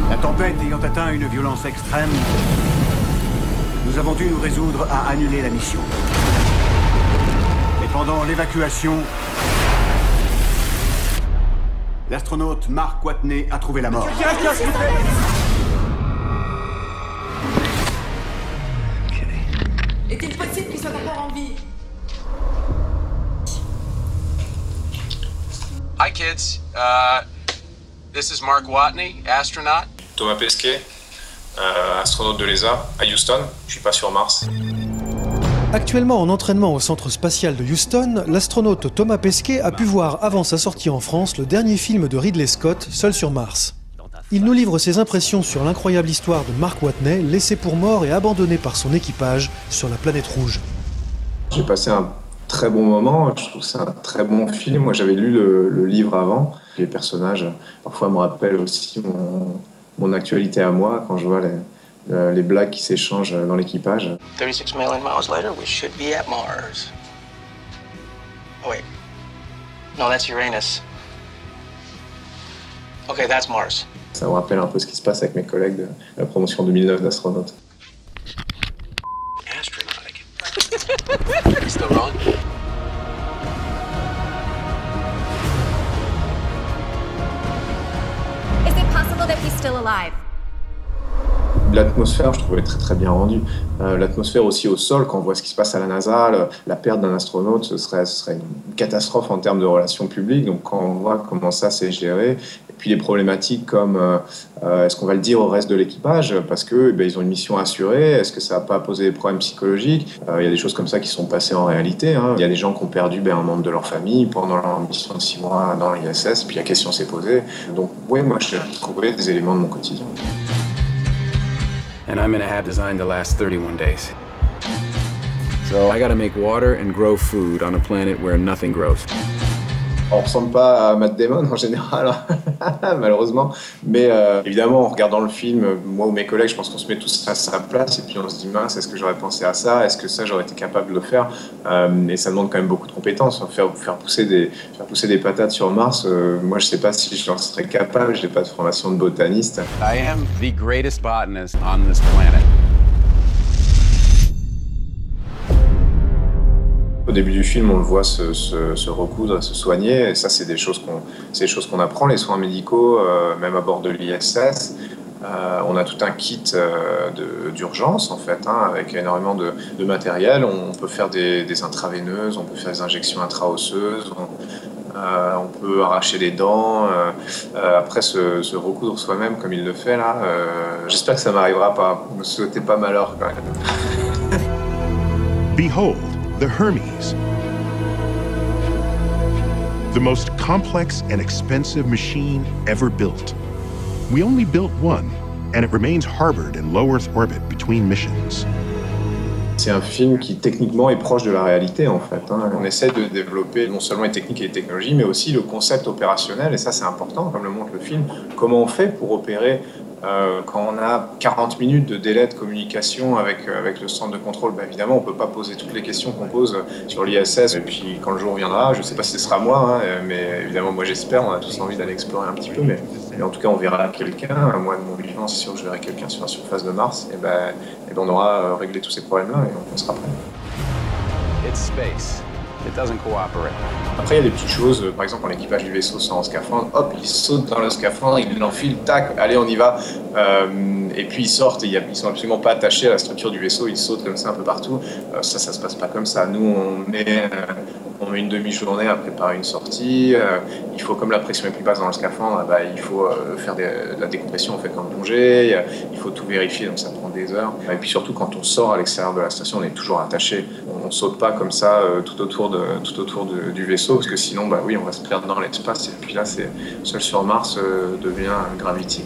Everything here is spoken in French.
La tempête ayant atteint une violence extrême, nous avons dû nous résoudre à annuler la mission. Mais pendant l'évacuation, l'astronaute Mark Watney a trouvé la mort. Est-il possible qu'il soit encore en vie? Hi kids, this is Mark Watney, astronaut. Thomas Pesquet, astronaute de l'ESA à Houston. Je suis pas sur Mars. Actuellement en entraînement au centre spatial de Houston, l'astronaute Thomas Pesquet a pu voir avant sa sortie en France le dernier film de Ridley Scott, Seul sur Mars. Il nous livre ses impressions sur l'incroyable histoire de Mark Watney, laissé pour mort et abandonné par son équipage sur la planète rouge. J'ai passé un très bon moment, je trouve que c'est un très bon film. Moi j'avais lu le livre avant. Les personnages parfois me rappellent aussi mon actualité à moi quand je vois les blagues qui s'échangent dans l'équipage. 36 million miles later, we should be at Mars. Oh wait. No, that's Uranus. Okay, that's Mars. Ça me rappelle un peu ce qui se passe avec mes collègues de la promotion 2009 d'astronautes. Astronautic. You still rolling? Is it possible that he's still alive? L'atmosphère, je trouvais très très bien rendue. L'atmosphère aussi au sol, quand on voit ce qui se passe à la NASA, la perte d'un astronaute, ce serait une catastrophe en termes de relations publiques. Donc quand on voit comment ça s'est géré, et puis les problématiques comme est-ce qu'on va le dire au reste de l'équipage parce que ils ont une mission assurée, est-ce que ça va pas poser des problèmes psychologiques? Il y a des choses comme ça qui sont passées en réalité. Il y a des gens qui ont perdu un membre de leur famille pendant leur mission de 6 mois dans l'ISS, puis la question s'est posée. Donc oui, moi j'ai trouvé des éléments de mon quotidien. And I'm gonna have designed to last 31 days. So I gotta make water and grow food on a planet where nothing grows. On ressemble pas à Matt Damon en général, malheureusement. Mais évidemment, en regardant le film, moi ou mes collègues, je pense qu'on se met tous à sa place et puis on se dit mince, est-ce que j'aurais pensé à ça? Est-ce que ça, j'aurais été capable de le faire? Et ça demande quand même beaucoup de compétences. Faire pousser des patates sur Mars, moi je sais pas si j'en serais capable, j'ai pas de formation de botaniste. I am the greatest botanist on this planet. Au début du film, on le voit se recoudre, se soigner. Et ça, c'est des choses qu'on apprend, les soins médicaux, même à bord de l'ISS. On a tout un kit d'urgence, en fait, avec énormément de matériel. On peut faire des intraveineuses, on peut faire des injections intra-osseuses, on peut arracher les dents. Après, se recoudre soi-même comme il le fait, là. J'espère que ça m'arrivera pas. Ne me souhaitez pas malheur, quand même. Behold. The Hermes, the most complex and expensive machine ever built. We only built one, and it remains harbored in low Earth orbit between missions. C'est un film qui techniquement est proche de la réalité en fait. On essaie de développer non seulement les techniques et les technologies, mais aussi le concept opérationnel, et ça c'est important, comme le montre le film. Comment on fait pour opérer quand on a 40 minutes de délai de communication avec le centre de contrôle? Évidemment, on ne peut pas poser toutes les questions qu'on pose sur l'ISS. Et puis, quand le jour viendra, je ne sais pas si ce sera moi, mais évidemment, moi j'espère, on a tous envie d'aller explorer un petit peu. Mais en tout cas, on verra quelqu'un. Moi, de mon vivant, c'est sûr que je verrai quelqu'un sur la surface de Mars. Et on aura réglé tous ces problèmes-là et on sera prêt. It's space. It doesn't cooperate. Après, il y a des petites choses, par exemple, quand l'équipage du vaisseau sort en scaphandre, hop, ils sautent dans le scaphandre, ils l'enfilent, tac, allez, on y va. Et puis ils sortent, et ils sont absolument pas attachés à la structure du vaisseau, ils sautent comme ça un peu partout. Ça se passe pas comme ça. Nous, on met une demi-journée à préparer une sortie. Il faut, comme la pression est plus basse dans le scaphandre, il faut faire de la décompression en fait, comme plongée. Il faut tout vérifier, donc ça prend des heures. Et puis surtout, quand on sort à l'extérieur de la station, on est toujours attaché. On saute pas comme ça tout autour du vaisseau, parce que sinon, on va se perdre dans l'espace. Et puis là, Seul sur Mars devient Gravity.